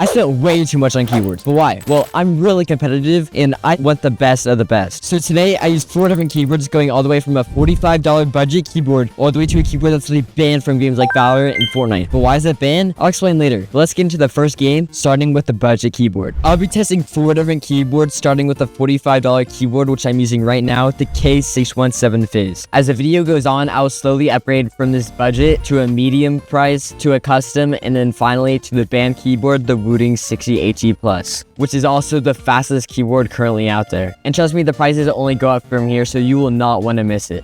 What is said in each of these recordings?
I spent way too much on keyboards, but why? Well, I'm really competitive and I want the best of the best. So today I used 4 different keyboards, going all the way from a $45 budget keyboard all the way to a keyboard that's really banned from games like Valorant and Fortnite. But why is it banned? I'll explain later. But let's get into the first game, starting with the budget keyboard. I'll be testing 4 different keyboards, starting with the $45 keyboard, which I'm using right now, the K617 Fizz. As the video goes on, I'll slowly upgrade from this budget to a medium price, to a custom, and then finally to the banned keyboard, the Wooting 60HE Plus, which is also the fastest keyboard currently out there. And trust me, the prices only go up from here, so you will not want to miss it.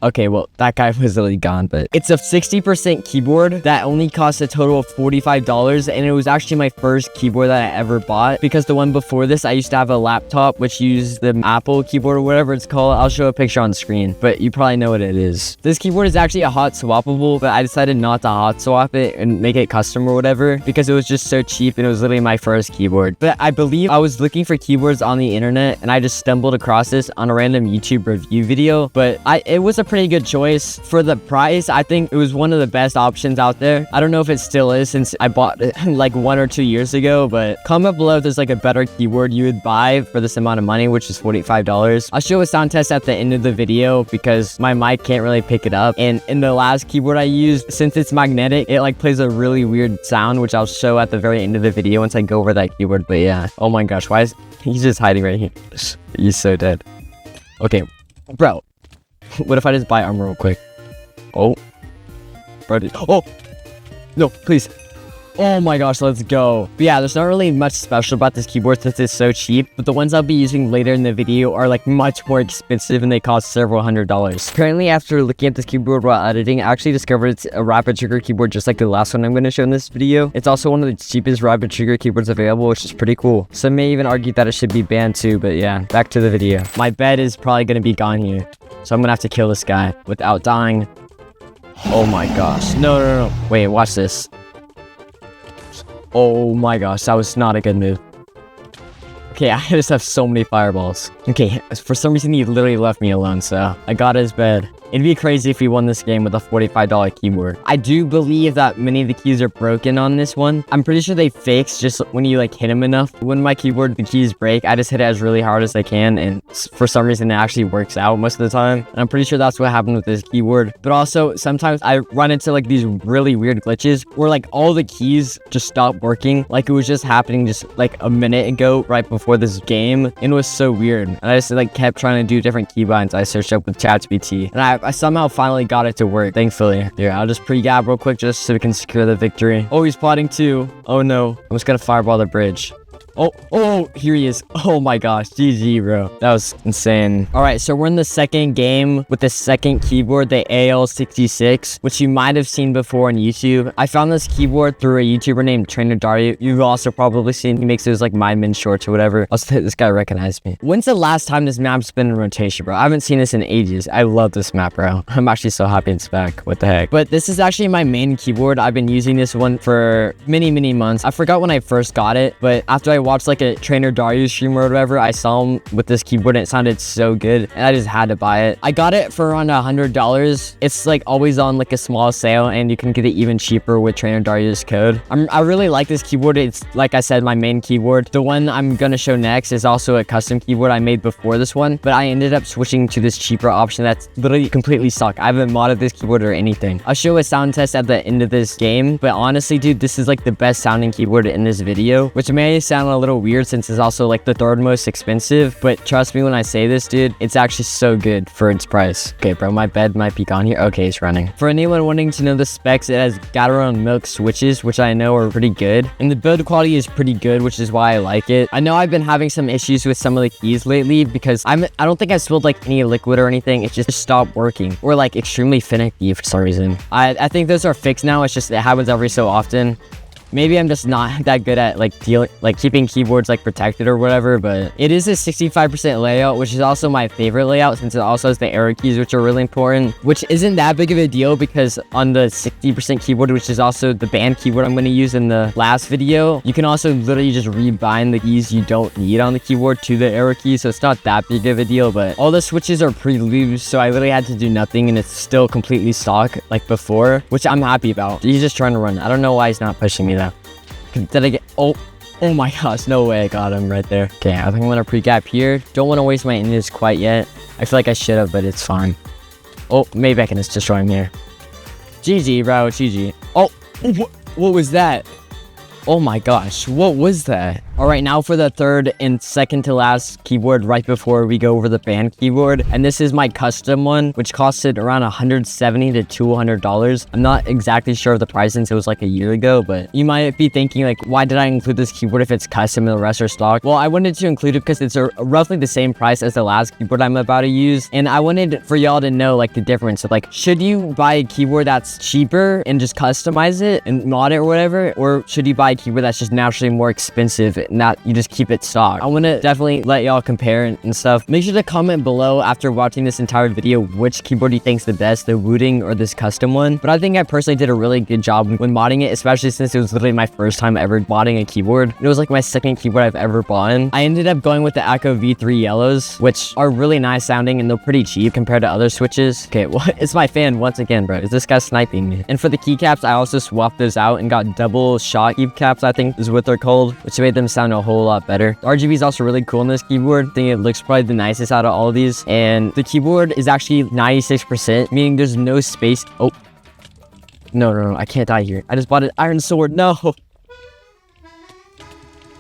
Okay, well, that guy was literally gone, but it's a 60% keyboard that only costs a total of $45, and it was actually my first keyboard that I ever bought, because the one before this, I used to have a laptop which used the Apple keyboard or whatever it's called. I'll show a picture on screen, but you probably know what it is. This keyboard is actually a hot swappable, but I decided not to hot swap it and make it custom or whatever, because it was just so cheap and it was literally my first keyboard. But I believe I was looking for keyboards on the internet, and I just stumbled across this on a random YouTube review video, but it was a pretty good choice. For the price, I think it was one of the best options out there. I don't know if it still is, since I bought it like 1 or 2 years ago, but comment below if there's like a better keyboard you would buy for this amount of money, which is $45. I'll show a sound test at the end of the video because my mic can't really pick it up, and in the last keyboard I used, since it's magnetic, it like plays a really weird sound, which I'll show at the very end of the video once I go over that keyboard. But yeah, oh my gosh, why is he's just hiding right here? He's so dead. Okay, bro, what if I just buy armor real quick? Oh, bro, oh no, please. Oh my gosh, let's go. But yeah, there's not really much special about this keyboard since it's so cheap, but the ones I'll be using later in the video are like much more expensive and they cost several $100s. Currently, after looking at this keyboard while editing, I actually discovered it's a rapid trigger keyboard just like the last one I'm going to show in this video. It's also one of the cheapest rapid trigger keyboards available, which is pretty cool. Some may even argue that it should be banned too, but yeah, back to the video. My bed is probably going to be gone here, so I'm going to have to kill this guy without dying. Oh my gosh. No. Wait, watch this. Oh my gosh, that was not a good move. Okay, I just have so many fireballs. Okay, for some reason he literally left me alone, so I got his bed. It'd be crazy if we won this game with a $45 keyboard. I do believe that many of the keys are broken on this one. I'm pretty sure they fix just when you like hit them enough. When my keyboard, the keys break, I just hit it as really hard as I can, and for some reason it actually works out most of the time. And I'm pretty sure that's what happened with this keyboard. But also, sometimes I run into like these really weird glitches where like all the keys just stop working. Like it was just happening just like a minute ago right before this game, and it was so weird. And I just like kept trying to do different keybinds I searched up with ChatGPT, and I somehow finally got it to work, thankfully. Here, I'll just pre-gab real quick just so we can secure the victory. Oh, he's plotting too. Oh no, I'm just gonna fireball the bridge. Oh, here he is. Oh my gosh, GG, bro. That was insane. All right, so we're in the second game with the second keyboard, the AL66, which you might have seen before on YouTube. I found this keyboard through a YouTuber named Trainer Dario. You've also probably seen, he makes those like Min shorts or whatever. This guy recognized me. When's the last time this map's been in rotation, bro? I haven't seen this in ages. I love this map, bro. I'm actually so happy it's back. What the heck? But this is actually my main keyboard. I've been using this one for many months. I forgot when I first got it, but after I watched like a Trainer Dario stream or whatever, I saw him with this keyboard and it sounded so good, and I just had to buy it. I got it for around $100. It's like always on like a small sale, and you can get it even cheaper with Trainer Dario's code. I really like this keyboard. It's, like I said, my main keyboard. The one I'm gonna show next is also a custom keyboard I made before this one, but I ended up switching to this cheaper option that's literally completely suck. I haven't modded this keyboard or anything. I'll show a sound test at the end of this game, but honestly, dude, this is like the best sounding keyboard in this video, which may sound a little weird since it's also like the 3rd most expensive, but trust me when I say this, dude, it's actually so good for its price. Okay, bro, my bed might be gone here. Okay, it's running. For anyone wanting to know the specs, it has Gateron Milk switches, which I know are pretty good, and the build quality is pretty good, which is why I like it. I know I've been having some issues with some of the keys lately because I don't think I spilled like any liquid or anything. It just stopped working, or like extremely finicky for some reason. I think those are fixed now. It's just it happens every so often. Maybe I'm just not that good at keeping keyboards like protected or whatever, but it is a 65% layout, which is also my favorite layout since it also has the arrow keys, which are really important, which isn't that big of a deal because on the 60% keyboard, which is also the banned keyboard I'm going to use in the last video, you can also literally just rebind the keys you don't need on the keyboard to the arrow keys, so it's not that big of a deal. But all the switches are pre-loose, so I literally had to do nothing, and it's still completely stock like before, which I'm happy about. He's just trying to run. I don't know why he's not pushing me though. Did I get... Oh my gosh, no way I got him right there. Okay, I think I'm gonna pre-gap here. Don't want to waste my invis quite yet. I feel like I should have, but it's fine. Oh, maybe I can just destroy him here. GG, bro, GG. Oh, what was that? Oh my gosh, what was that? All right, now for the third and second to last keyboard right before we go over the band keyboard. And this is my custom one, which costed around $170 to $200. I'm not exactly sure of the price since it was like a year ago, but you might be thinking like, why did I include this keyboard if it's custom and the rest are stock? Well, I wanted to include it because it's roughly the same price as the last keyboard I'm about to use. And I wanted for y'all to know like the difference of like, should you buy a keyboard that's cheaper and just customize it and mod it or whatever? Or should you buy a keyboard that's just naturally more expensive and that you just keep it stock? I want to definitely let y'all compare and stuff. Make sure to comment below after watching this entire video which keyboard you think's the best, the Wooting or this custom one. But I think I personally did a really good job when modding it, especially since it was literally my first time ever modding a keyboard. It was like my second keyboard I've ever bought in. I ended up going with the Echo V3 yellows, which are really nice sounding and they're pretty cheap compared to other switches. Okay, well, it's my fan once again, bro. Is this guy sniping me? And for the keycaps, I also swapped those out and got double shot keycaps, I think is what they're called, which made them sound a whole lot better. The RGB is also really cool in this keyboard. I think it looks probably the nicest out of all of these. And the keyboard is actually 96%, meaning there's no space. Oh, no, I can't die here. I just bought an iron sword. No.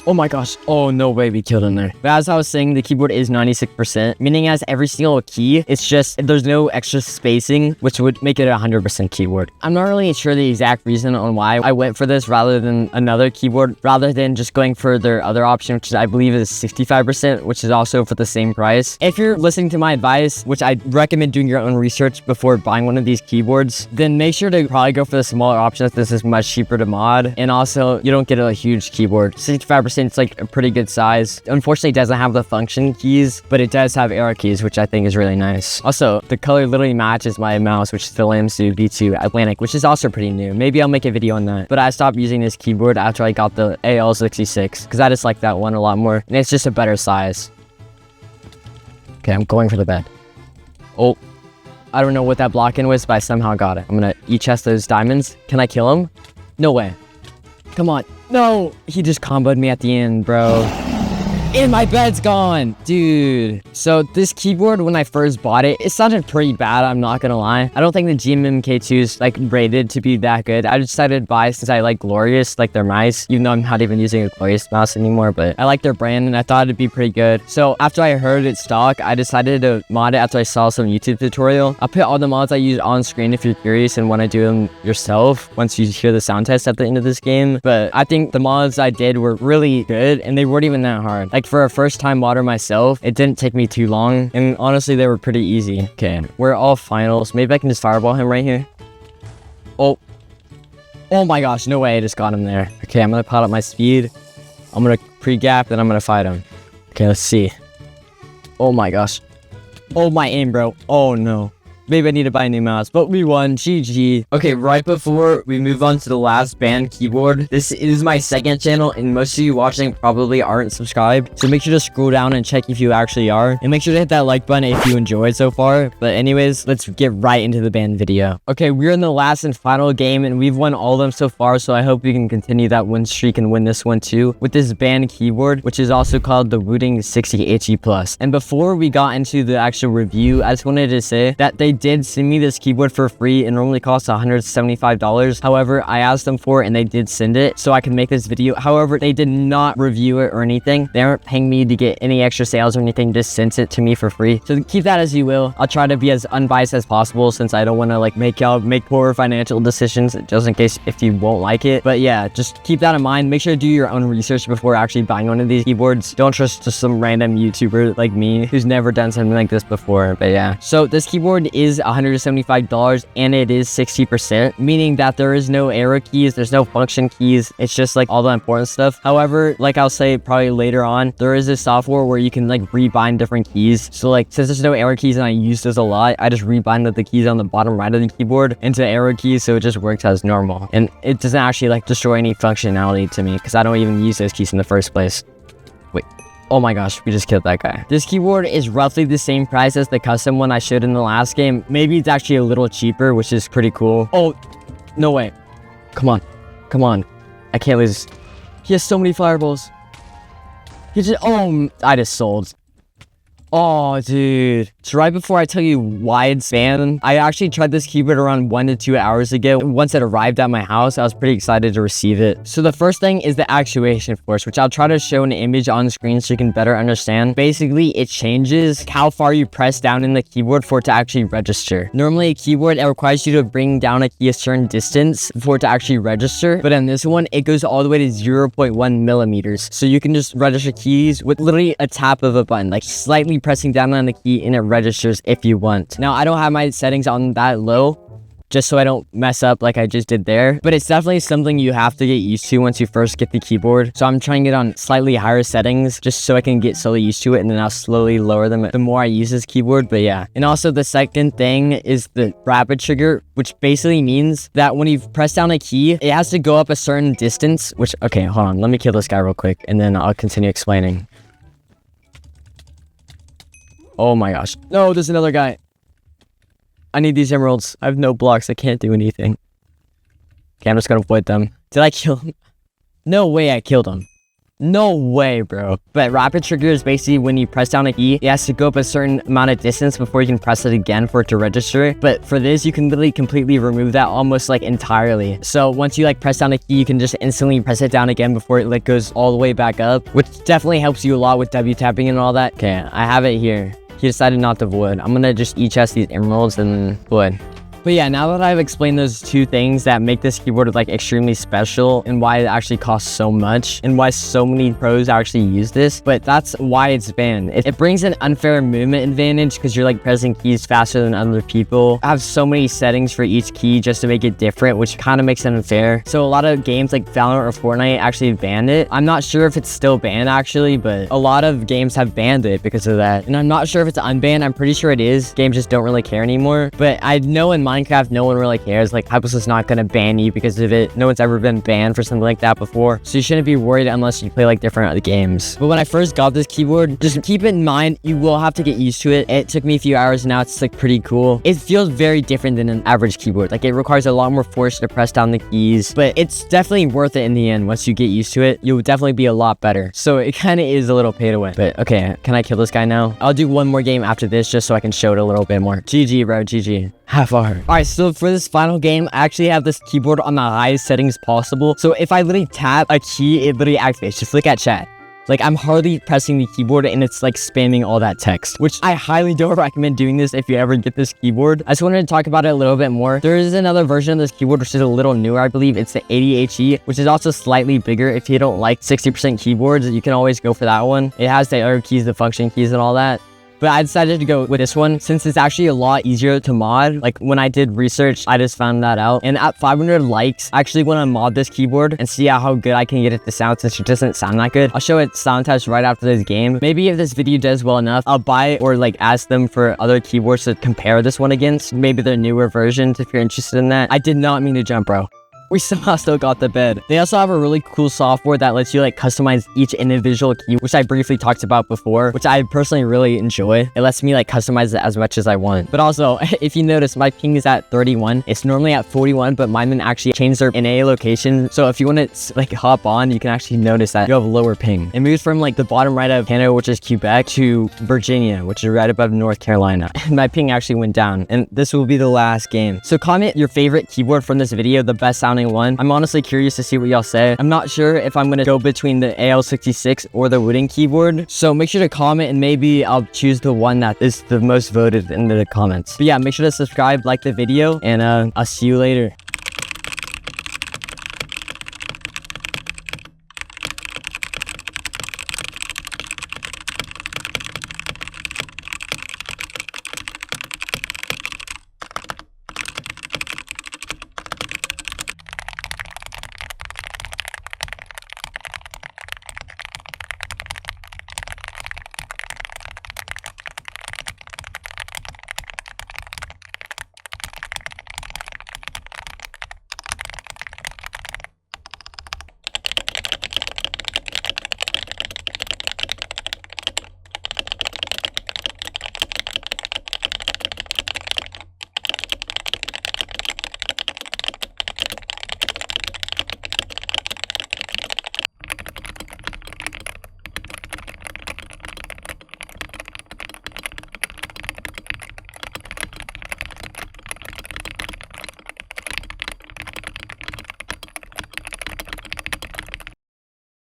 Oh my gosh. Oh, no way we killed him there. But as I was saying, the keyboard is 96%, meaning it has every single key. It's just there's no extra spacing, which would make it a 100% keyboard. I'm not really sure the exact reason on why I went for this rather than another keyboard, rather than just going for their other option, which I believe is 65%, which is also for the same price. If you're listening to my advice, which I recommend doing your own research before buying one of these keyboards, then make sure to probably go for the smaller option if this is much cheaper to mod. And also, you don't get a huge keyboard. 65%, it's like a pretty good size. Unfortunately, it doesn't have the function keys, but it does have arrow keys, which I think is really nice. Also, the color literally matches my mouse, which is the Lamsu V2 Atlantic, which is also pretty new. Maybe I'll make a video on that. But I stopped using this keyboard after I got the AL66 because I just like that one a lot more, and it's just a better size. Okay, I'm going for the bed. Oh, I don't know what that block-in was, but I somehow got it. I'm gonna e-chest those diamonds. Can I kill him? No way. Come on. No, he just comboed me at the end, bro. And my bed's gone, dude. So this keyboard, when I first bought it, it sounded pretty bad, I'm not gonna lie. I don't think the GMM-K2 is like rated to be that good. I decided to buy since I like Glorious, like their mice, even though I'm not even using a Glorious mouse anymore, but I like their brand and I thought it'd be pretty good. So after I heard it's stock, I decided to mod it after I saw some YouTube tutorial. I'll put all the mods I use on screen if you're curious and want to do them yourself once you hear the sound test at the end of this game. But I think the mods I did were really good and they weren't even that hard. Like for a first time modder myself, it didn't take me too long, and honestly they were pretty easy. Okay, we're all finals. Maybe I can just fireball him right here. Oh my gosh, no way I just got him there. Okay, I'm gonna pot up my speed. I'm gonna pre-gap, then I'm gonna fight him. Okay, let's see. Oh my gosh. Oh, my aim, bro. Oh no. Maybe I need to buy a new mouse, but we won. GG. Okay, right before we move on to the last band keyboard, this is my second channel, and most of you watching probably aren't subscribed. So make sure to scroll down and check if you actually are. And make sure to hit that like button if you enjoyed so far. But anyways, let's get right into the band video. Okay, we're in the last and final game, and we've won all of them so far. So I hope we can continue that win streak and win this one too with this band keyboard, which is also called the Wooting 60HE+. And before we got into the actual review, I just wanted to say that they did send me this keyboard for free and normally costs $175. However, I asked them for it and they did send it so I can make this video. However, they did not review it or anything. They aren't paying me to get any extra sales or anything, just sent it to me for free. So keep that as you will. I'll try to be as unbiased as possible since I don't want to like make y'all make poor financial decisions just in case if you won't like it. But yeah, just keep that in mind. Make sure to do your own research before actually buying one of these keyboards. Don't trust just some random YouTuber like me who's never done something like this before. But yeah, so this keyboard is $175 and it is 60%, meaning that there is no arrow keys, there's no function keys, it's just like all the important stuff. However, like I'll say probably later on, there is a software where you can like rebind different keys. So like since there's no arrow keys and I use this a lot, I just rebind the keys on the bottom right of the keyboard into arrow keys, so it just works as normal and it doesn't actually like destroy any functionality to me because I don't even use those keys in the first place. Wait. Oh my gosh, we just killed that guy. This keyboard is roughly the same price as the custom one I showed in the last game. Maybe it's actually a little cheaper, which is pretty cool. Oh, no way. Come on. Come on. I can't lose. He has so many fireballs. He just, oh, I just sold. Oh, dude. So right before I tell you why it's banned, I actually tried this keyboard around 1 to 2 hours ago. Once it arrived at my house, I was pretty excited to receive it. So the first thing is the actuation force, which I'll try to show an image on screen so you can better understand. Basically, it changes how far you press down in the keyboard for it to actually register. Normally, a keyboard, it requires you to bring down a key a certain distance for it to actually register. But in this one, it goes all the way to 0.1 millimeters. So you can just register keys with literally a tap of a button, like slightly pressing down on the key and it registers if you want. Now, I don't have my settings on that low, just so I don't mess up like I just did there. But it's definitely something you have to get used to once you first get the keyboard. So I'm trying it on slightly higher settings just so I can get slowly used to it, and then I'll slowly lower them the more I use this keyboard. But yeah. And also the second thing is the rapid trigger, which basically means that when you press down a key, it has to go up a certain distance, which, okay, hold on. Let me kill this guy real quick and then I'll continue explaining. Oh my gosh. No, there's another guy. I need these emeralds. I have no blocks. I can't do anything. Okay, I'm just gonna avoid them. Did I kill him? No way I killed him. No way, bro. But rapid trigger is basically when you press down a key, it has to go up a certain amount of distance before you can press it again for it to register. But for this, you can literally completely remove that almost like entirely. So once you like press down a key, you can just instantly press it down again before it like goes all the way back up, which definitely helps you a lot with W tapping and all that. Okay, I have it here. He decided not to void. I'm gonna just e-chest these emeralds and then void. But yeah, now that I've explained those two things that make this keyboard like extremely special and why it actually costs so much and why so many pros actually use this, but that's why it's banned. It brings an unfair movement advantage because you're like pressing keys faster than other people. I have so many settings for each key just to make it different, which kind of makes it unfair. So a lot of games like Valorant or Fortnite actually banned it. I'm not sure if it's still banned actually, but a lot of games have banned it because of that. And I'm not sure if it's unbanned. I'm pretty sure it is. Games just don't really care anymore. But I know in Minecraft, no one really cares. Like, hypixel's not gonna ban you because of it. No one's ever been banned for something like that before. So you shouldn't be worried unless you play like different other games. But when I first got this keyboard, just keep in mind, you will have to get used to it. It took me a few hours and now it's like pretty cool. It feels very different than an average keyboard. Like, it requires a lot more force to press down the keys, but it's definitely worth it in the end. Once you get used to it, you'll definitely be a lot better. So it kind of is a little pay to win. But okay, can I kill this guy now? I'll do one more game after this just so I can show it a little bit more. GG, bro, GG. Half hour. All right, so for this final game, I actually have this keyboard on the highest settings possible. So if I literally tap a key, it literally activates. Just look at chat. Like, I'm hardly pressing the keyboard and it's like spamming all that text, which I highly don't recommend doing this if you ever get this keyboard. I just wanted to talk about it a little bit more. There is another version of this keyboard which is a little newer, I believe. It's the 80HE, which is also slightly bigger. If you don't like 60% keyboards, you can always go for that one. It has the other keys, the function keys and all that. But I decided to go with this one since it's actually a lot easier to mod. Like, when I did research, I just found that out. And at 500 likes, I actually want to mod this keyboard and see how good I can get it to sound since it doesn't sound that good. I'll show it sound test right after this game. Maybe if this video does well enough, I'll buy or like ask them for other keyboards to compare this one against. Maybe their newer versions if you're interested in that. I did not mean to jump, bro. We somehow still got the bed. They also have a really cool software that lets you like customize each individual key, which I briefly talked about before, which I personally really enjoy. It lets me like customize it as much as I want. But also, if you notice, my ping is at 31. It's normally at 41, but mine actually changed their NA location. So if you want to like hop on, you can actually notice that you have a lower ping. It moves from like the bottom right of Canada, which is Quebec, to Virginia, which is right above North Carolina. My ping actually went down, and this will be the last game. So comment your favorite keyboard from this video, the best sounding one. I'm honestly curious to see what y'all say. I'm not sure if I'm gonna go between the AL66 or the Wooting keyboard, so make sure to comment and maybe I'll choose the one that is the most voted in the comments. But yeah, make sure to subscribe, like the video, and I'll see you later.